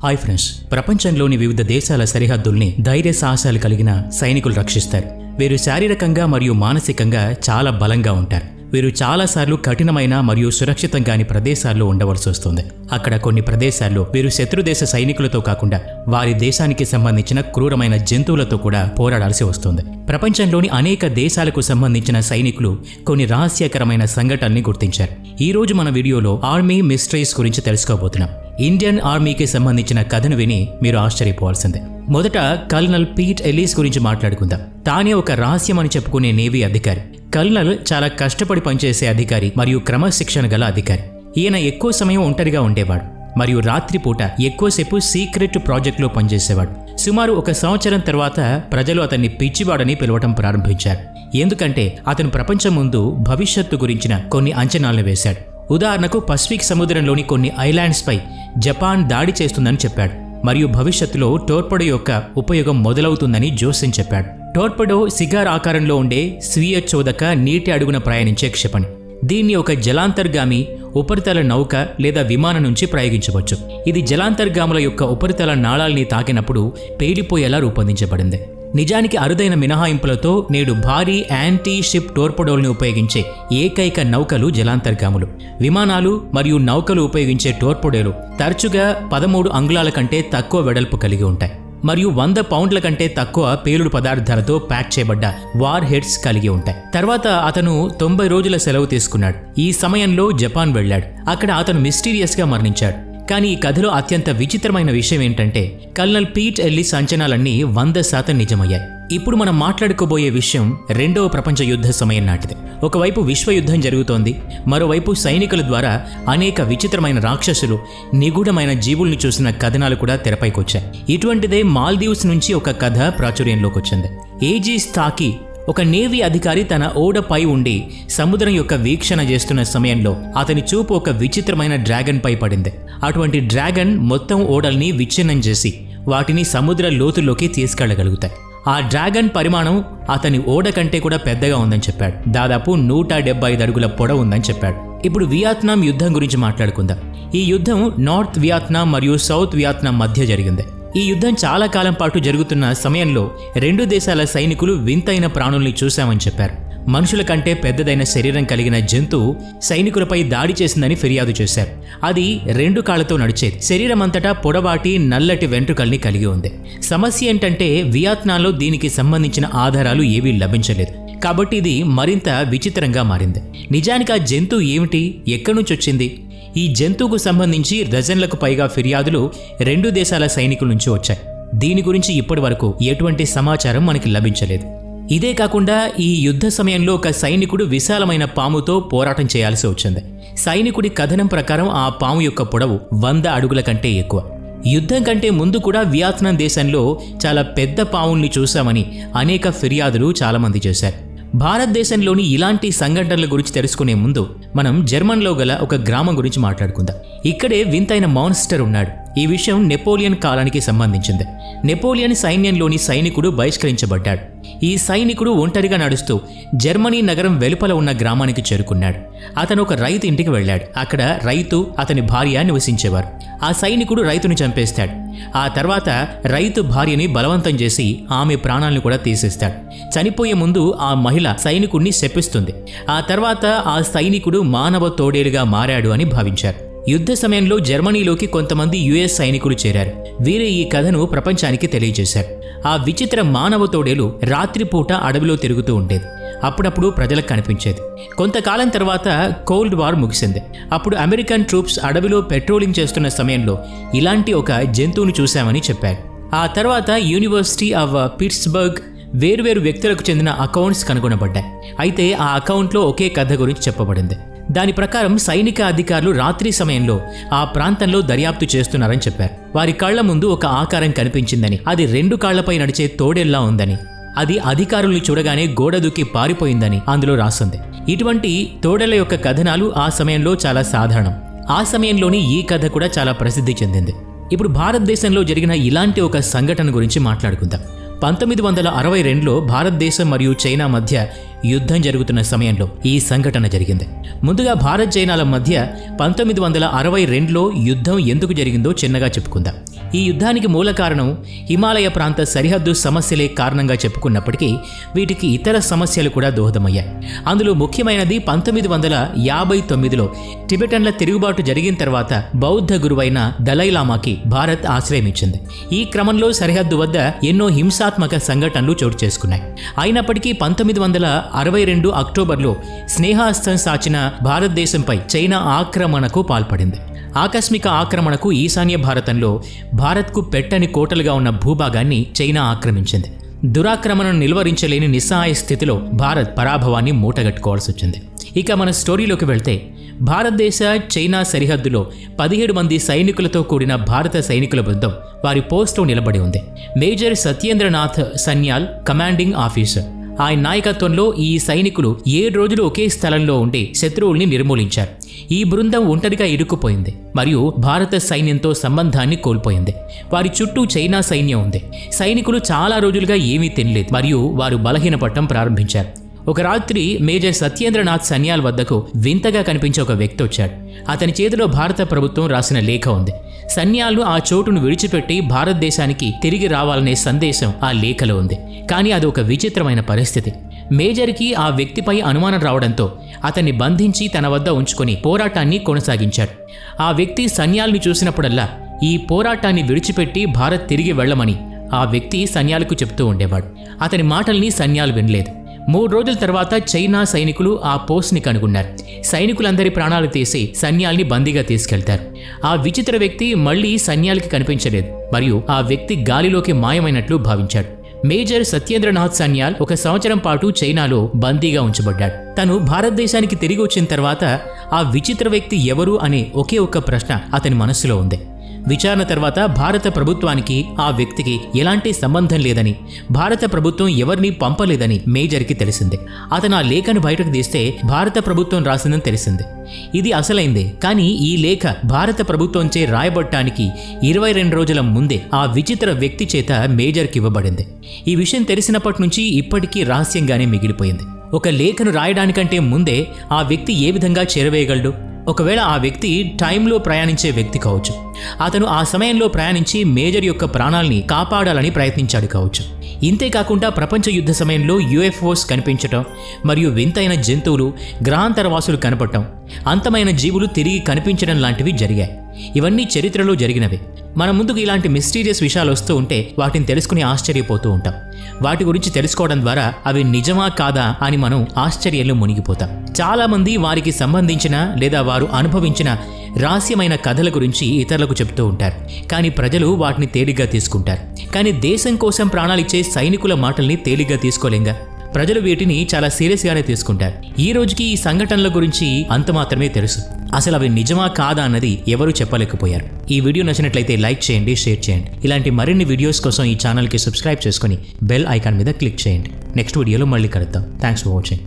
Hi friends, ప్రపంచంలోని వివిధ దేశాల సరిహద్దుల్ని ధైర్య సాహసాలు కలిగిన సైనికులు రక్షిస్తారు. వీరు శారీరకంగా మరియు మానసికంగా చాలా బలంగా ఉంటారు. వీరు చాలాసార్లు కఠినమైన మరియు సురక్షితం కాని ప్రదేశాల్లో ఉండవలసి వస్తుంది. అక్కడ కొన్ని ప్రదేశాల్లో వీరు శత్రుదేశ సైనికులతో కాకుండా వారి దేశానికి సంబంధించిన క్రూరమైన జంతువులతో కూడా పోరాడాల్సి వస్తుంది. ప్రపంచంలోని అనేక దేశాలకు సంబంధించిన సైనికులు కొన్ని రహస్యకరమైన సంఘటనల్ని గుర్తించారు. ఈ రోజు మన వీడియోలో ఆర్మీ మిస్టరీస్ గురించి తెలుసుకోబోతున్నాం. ఇండియన్ ఆర్మీకి సంబంధించిన కథను విని మీరు ఆశ్చర్యపోవాల్సిందే. మొదట కల్నల్ పీట్ ఎల్లిస్ గురించి మాట్లాడుకుందాం. తానే ఒక రహస్యం అని చెప్పుకునే నేవీ అధికారి. కల్నల్ చాలా కష్టపడి పనిచేసే అధికారి మరియు క్రమశిక్షణ గల అధికారి. ఈయన ఎక్కువ సమయం ఒంటరిగా ఉండేవాడు మరియు రాత్రిపూట ఎక్కువసేపు సీక్రెట్ ప్రాజెక్టులో పనిచేసేవాడు. సుమారు 1 సంవత్సరం తర్వాత ప్రజలు అతన్ని పిచ్చివాడని పిలవటం ప్రారంభించారు. ఎందుకంటే అతను ప్రపంచం ముందు భవిష్యత్తు గురించిన కొన్ని అంచనాలను వేశాడు. ఉదాహరణకు పసిఫిక్ సముద్రంలోని కొన్ని ఐలాండ్స్ పై జపాన్ దాడి చేస్తుందని చెప్పాడు మరియు భవిష్యత్తులో టోర్పెడో యొక్క ఉపయోగం మొదలవుతుందని జోసెన్ చెప్పాడు. టోర్పెడో సిగార్ ఆకారంలో ఉండే స్వీయ చోదక నీటి అడుగున ప్రయాణించే క్షిపణి. దీన్ని ఒక జలాంతర్గామి ఉపరితల నౌక లేదా విమానం నుంచి ప్రయోగించవచ్చు. ఇది జలాంతర్గాముల యొక్క ఉపరితల నాళాల్ని తాకినప్పుడు పేలిపోయేలా రూపొందించబడింది. నిజానికి అరుదైన మినహాయింపులతో నేడు భారీ యాంటీ షిప్ టోర్పెడోల్ని ఉపయోగించే ఏకైక నౌకలు జలాంతర్గాములు. విమానాలు మరియు నౌకలు ఉపయోగించే టోర్పెడోలు తరచుగా 13 అంగుళాల కంటే తక్కువ వెడల్పు కలిగి ఉంటాయి మరియు 100 పౌండ్ల కంటే తక్కువ పేలుడు పదార్థాలతో ప్యాక్ చేయబడ్డ వార్ హెడ్స్ కలిగి ఉంటాయి. తర్వాత అతను 90 రోజుల సెలవు తీసుకున్నాడు. ఈ సమయంలో జపాన్ వెళ్ళాడు. అక్కడ అతను మిస్టీరియస్గా మరణించాడు. కానీ ఈ కథలో అత్యంత విచిత్రమైన విషయం ఏంటంటే కల్నల్ పీట్ ఎల్లిస్ అంచనాలన్నీ 100% నిజమయ్యాయి. ఇప్పుడు మనం మాట్లాడుకోబోయే విషయం 2వ ప్రపంచ యుద్ధ సమయం నాటిది. ఒకవైపు విశ్వయుద్ధం జరుగుతోంది, మరోవైపు సైనికుల ద్వారా అనేక విచిత్రమైన రాక్షసులు, నిగూఢమైన జీవుల్ని చూసిన కథనాలు కూడా తెరపైకొచ్చాయి. ఇటువంటిదే మాల్దీవ్స్ నుంచి ఒక కథ ప్రాచుర్యంలోకి వచ్చింది. ఏజీస్ తాకి ఒక నేవీ అధికారి తన ఓడపై ఉండి సముద్రం యొక్క వీక్షణ చేస్తున్న సమయంలో అతని చూపు ఒక విచిత్రమైన డ్రాగన్ పై పడింది. అటువంటి డ్రాగన్ మొత్తం ఓడల్ని విచ్ఛిన్నం చేసి వాటిని సముద్ర లోతుల్లోకి తీసుకెళ్లగలుగుతాయి. ఆ డ్రాగన్ పరిమాణం అతని ఓడ కంటే కూడా పెద్దగా ఉందని చెప్పాడు. దాదాపు 175 అడుగుల పొడవు ఉందని చెప్పాడు. ఇప్పుడు వియత్నాం యుద్ధం గురించి మాట్లాడుకుందాం. ఈ యుద్ధం నార్త్ వియత్నాం మరియు సౌత్ వియత్నాం మధ్య జరిగింది. ఈ యుద్ధం చాలా కాలం పాటు జరుగుతున్న సమయంలో 2 దేశాల సైనికులు వింతైన ప్రాణుల్ని చూశామని చెప్పారు. మనుషుల కంటే పెద్దదైన శరీరం కలిగిన జంతువు సైనికులపై దాడి చేసిందని ఫిర్యాదు చేశారు. అది 2 కాళ్లతో నడిచేది. శరీరం అంతటా పొడవాటి నల్లటి వెంట్రుకల్ని కలిగి ఉంది. సమస్య ఏంటంటే వియత్నాంలో దీనికి సంబంధించిన ఆధారాలు ఏవీ లభించలేదు. కాబట్టి ఇది మరింత విచిత్రంగా మారింది. నిజానికి ఆ జంతువు ఏమిటి, ఎక్కడి నుంచి వచ్చింది? ఈ జంతువుకు సంబంధించి డజన్లకు పైగా ఫిర్యాదులు 2 దేశాల సైనికుల నుంచి వచ్చాయి. దీని గురించి ఇప్పటి వరకు ఎటువంటి సమాచారం మనకి లభించలేదు. ఇదే కాకుండా ఈ యుద్ధ సమయంలో ఒక సైనికుడు విశాలమైన పాముతో పోరాటం చేయాల్సి వచ్చింది. సైనికుడి కథనం ప్రకారం ఆ పాము యొక్క పొడవు 100 అడుగుల కంటే ఎక్కువ. యుద్ధం కంటే ముందు కూడా వియత్నాం దేశంలో చాలా పెద్ద పాముల్ని చూశామని అనేక ఫిర్యాదులు చాలామంది చేశారు. భారతదేశంలోని ఇలాంటి సంఘటనల గురించి తెలుసుకునే ముందు మనం జర్మన్లో గల ఒక గ్రామం గురించి మాట్లాడుకుందాం. ఇక్కడే వింతైన మాన్స్టర్ ఉన్నాడు. ఈ విషయం నెపోలియన్ కాలానికి సంబంధించింది. నెపోలియన్ సైన్యంలోని సైనికుడు బహిష్కరించబడ్డాడు. ఈ సైనికుడు ఒంటరిగా నడుస్తూ జర్మనీ నగరం వెలుపల ఉన్న గ్రామానికి చేరుకున్నాడు. అతను ఒక రైతు ఇంటికి వెళ్ళాడు. అక్కడ రైతు, అతని భార్య నివసించేవారు. ఆ సైనికుడు రైతుని చంపేస్తాడు. ఆ తర్వాత రైతు భార్యని బలవంతం చేసి ఆమె ప్రాణాలను కూడా తీసేస్తాడు. చనిపోయే ముందు ఆ మహిళ సైనికుడిని శపిస్తుంది. ఆ తర్వాత ఆ సైనికుడు మానవ తోడేలుగా మారాడు అని భావించారు. యుద్ధ సమయంలో జర్మనీలోకి కొంతమంది యుఎస్ సైనికులు చేరారు. వీరే ఈ కథను ప్రపంచానికి తెలియజేశారు. ఆ విచిత్ర మానవ తోడేలు రాత్రిపూట అడవిలో తిరుగుతూ ఉండేది. అప్పుడప్పుడు ప్రజలకు కనిపించేది. కొంతకాలం తర్వాత కోల్డ్ వార్ ముగిసింది. అప్పుడు అమెరికన్ ట్రూప్స్ అడవిలో పెట్రోలింగ్ చేస్తున్న సమయంలో ఇలాంటి ఒక జంతువును చూశామని చెప్పారు. ఆ తర్వాత యూనివర్సిటీ ఆఫ్ పిట్స్బర్గ్ వేర్వేరు వ్యక్తులకు చెందిన అకౌంట్స్ కనుగొనబడ్డాయి. అయితే ఆ అకౌంట్లో ఒకే కథ గురించి చెప్పబడింది. దాని ప్రకారం సైనిక అధికారులు రాత్రి సమయంలో ఆ ప్రాంతంలో దర్యాప్తు చేస్తున్నారని చెప్పారు. వారి కళ్ల ముందు ఒక ఆకారం కనిపించిందని, అది 2 కాళ్లపై నడిచే తోడేల్లా ఉందని, అది అధికారుల్ని చూడగానే గోడ దూకి పారిపోయిందని అందులో రాసుంది. ఇటువంటి తోడేళ్ల యొక్క కథనాలు ఆ సమయంలో చాలా సాధారణం. ఆ సమయంలోని ఈ కథ కూడా చాలా ప్రసిద్ధి చెందింది. ఇప్పుడు భారతదేశంలో జరిగిన ఇలాంటి ఒక సంఘటన గురించి మాట్లాడుకుందాం. 1962లో భారతదేశం మరియు చైనా మధ్య యుద్ధం జరుగుతున్న సమయంలో ఈ సంఘటన జరిగింది. ముందుగా భారత్ చైనాల మధ్య 1962లో యుద్ధం ఎందుకు జరిగిందో చిన్నగా చెప్పుకుందాం. ఈ యుద్ధానికి మూల కారణం హిమాలయ ప్రాంత సరిహద్దు సమస్యలే కారణంగా చెప్పుకున్నప్పటికీ వీటికి ఇతర సమస్యలు కూడా దోహదమయ్యాయి. అందులో ముఖ్యమైనది 1959లో టిబెటన్ల తిరుగుబాటు జరిగిన తర్వాత బౌద్ధ గురువైన దలైలామాకి భారత్ ఆశ్రయం ఇచ్చింది. ఈ క్రమంలో సరిహద్దు వద్ద ఎన్నో హింసాత్మక సంఘటనలు చోటు చేసుకున్నాయి. అయినప్పటికీ 1962 అక్టోబర్లో స్నేహాస్తం సాచిన భారతదేశంపై చైనా ఆక్రమణకు పాల్పడింది. ఆకస్మిక ఆక్రమణకు ఈశాన్య భారతంలో భారత్కు పెట్టని కోటలుగా ఉన్న భూభాగాన్ని చైనా ఆక్రమించింది. దురాక్రమణను నిలువరించలేని నిస్సహాయ స్థితిలో భారత్ పరాభవాన్ని మూటగట్టుకోవాల్సి వచ్చింది. ఇక మన స్టోరీలోకి వెళ్తే భారతదేశ చైనా సరిహద్దులో 17 మంది సైనికులతో కూడిన భారత సైనికుల బృందం వారి పోస్టులో నిలబడి ఉంది. Major Satyendranath Sanyal commanding officer. ఆయన నాయకత్వంలో ఈ సైనికులు 7 రోజులు ఒకే స్థలంలో ఉండి శత్రువుల్ని నిర్మూలించారు. ఈ బృందం ఒంటరిగా ఇరుక్కుపోయింది మరియు భారత సైన్యంతో సంబంధాన్ని కోల్పోయింది. వారి చుట్టూ చైనా సైన్యం ఉంది. సైనికులు చాలా రోజులుగా ఏమీ తినలేదు మరియు వారు బలహీనపడటం ప్రారంభించారు. ఒక రాత్రి మేజర్ సత్యేంద్రనాథ్ సన్యాల్ వద్దకు వింతగా కనిపించే ఒక వ్యక్తి వచ్చాడు. అతని చేతిలో భారత ప్రభుత్వం రాసిన లేఖ ఉంది. సన్యాలు ఆ చోటును విడిచిపెట్టి భారతదేశానికి తిరిగి రావాలనే సందేశం ఆ లేఖలో ఉంది. కానీ అది ఒక విచిత్రమైన పరిస్థితి. మేజర్కి ఆ వ్యక్తిపై అనుమానం రావడంతో అతన్ని బంధించి తన వద్ద ఉంచుకొని పోరాటాన్ని కొనసాగించాడు. ఆ వ్యక్తి సన్యాల్ని చూసినప్పుడల్లా ఈ పోరాటాన్ని విడిచిపెట్టి భారత్ తిరిగి వెళ్లమని ఆ వ్యక్తి సన్యాలకు చెప్తూ ఉండేవాడు. అతని మాటల్ని సన్యాలు వినలేదు. 3 రోజుల తర్వాత చైనా సైనికులు ఆ పోస్ట్ని కనుగొన్నారు. సైనికులందరి ప్రాణాలు తీసి సన్యాల్ని బందీగా తీసుకెళ్తారు. ఆ విచిత్ర వ్యక్తి మళ్లీ సన్యాలకి కనిపించలేదు మరియు ఆ వ్యక్తి గాలిలోకి మాయమైనట్లు భావించాడు. మేజర్ సత్యేంద్రనాథ్ సన్యాల్ 1 సంవత్సరం పాటు చైనాలో బందీగా ఉంచబడ్డాడు. తను భారతదేశానికి తిరిగి వచ్చిన తర్వాత ఆ విచిత్ర వ్యక్తి ఎవరు అనే ఒకే ఒక్క ప్రశ్న అతని మనస్సులో ఉంది. విచారణ తర్వాత భారత ప్రభుత్వానికి ఆ వ్యక్తికి ఎలాంటి సంబంధం లేదని, భారత ప్రభుత్వం ఎవరిని పంపలేదని మేజర్కి తెలిసింది. అతను ఆ లేఖను బయటకు తీస్తే భారత ప్రభుత్వం రాసిందని తెలిసింది. ఇది అసలైందే, కానీ ఈ లేఖ భారత ప్రభుత్వంచే రాయబడటానికి 22 రోజుల ముందే ఆ విచిత్ర వ్యక్తి చేత మేజర్కి ఇవ్వబడింది. ఈ విషయం తెలిసినప్పటి నుంచి ఇప్పటికీ రహస్యంగానే మిగిలిపోయింది. ఒక లేఖను రాయడానికంటే ముందే ఆ వ్యక్తి ఏ విధంగా చేరవేయగలడు? ఒకవేళ ఆ వ్యక్తి టైంలో ప్రయాణించే వ్యక్తి కావచ్చు. అతను ఆ సమయంలో ప్రయాణించి మేజర్ యొక్క ప్రాణాల్ని కాపాడాలని ప్రయత్నించాడు కావచ్చు. ఇంతేకాకుండా ప్రపంచ యుద్ధ సమయంలో UFOs కనిపించటం మరియు వింతైన జంతువులు, గ్రహాంతరవాసులు కనపడటం, అంతమైన జీవులు తిరిగి కనిపించడం లాంటివి జరిగాయి. ఇవన్నీ చరిత్రలో జరిగినవే. మన ముందుకు ఇలాంటి మిస్టీరియస్ విషయాలు వస్తూ ఉంటే వాటిని తెలుసుకుని ఆశ్చర్యపోతూ ఉంటాం. వాటి గురించి తెలుసుకోవడం ద్వారా అవి నిజమా కాదా అని మనం ఆశ్చర్యంలో మునిగిపోతాం. చాలామంది వారికి సంబంధించిన లేదా వారు అనుభవించిన రహస్యమైన కథల గురించి ఇతరులకు చెప్తూ ఉంటారు. కానీ ప్రజలు వాటిని తేలిగ్గా తీసుకుంటారు. కానీ దేశం కోసం ప్రాణాలిచ్చే సైనికుల మాటల్ని తేలిగ్గా తీసుకోలేంగా. ప్రజలు వీటిని చాలా సీరియస్గానే తీసుకుంటారు. ఈ రోజుకి ఈ సంఘటనల గురించి అంత మాత్రమే తెలుసు. అసలు అవి నిజమా కాదా అన్నది ఎవరూ చెప్పలేకపోయారు. ఈ వీడియో నచ్చినట్లయితే లైక్ చేయండి, షేర్ చేయండి. ఇలాంటి మరిన్ని వీడియోస్ కోసం ఈ ఛానల్కి సబ్స్క్రైబ్ చేసుకుని బెల్ ఐకాన్ మీద క్లిక్ చేయండి. నెక్స్ట్ వీడియోలో మళ్ళీ కలుద్దాం. Thanks for watching.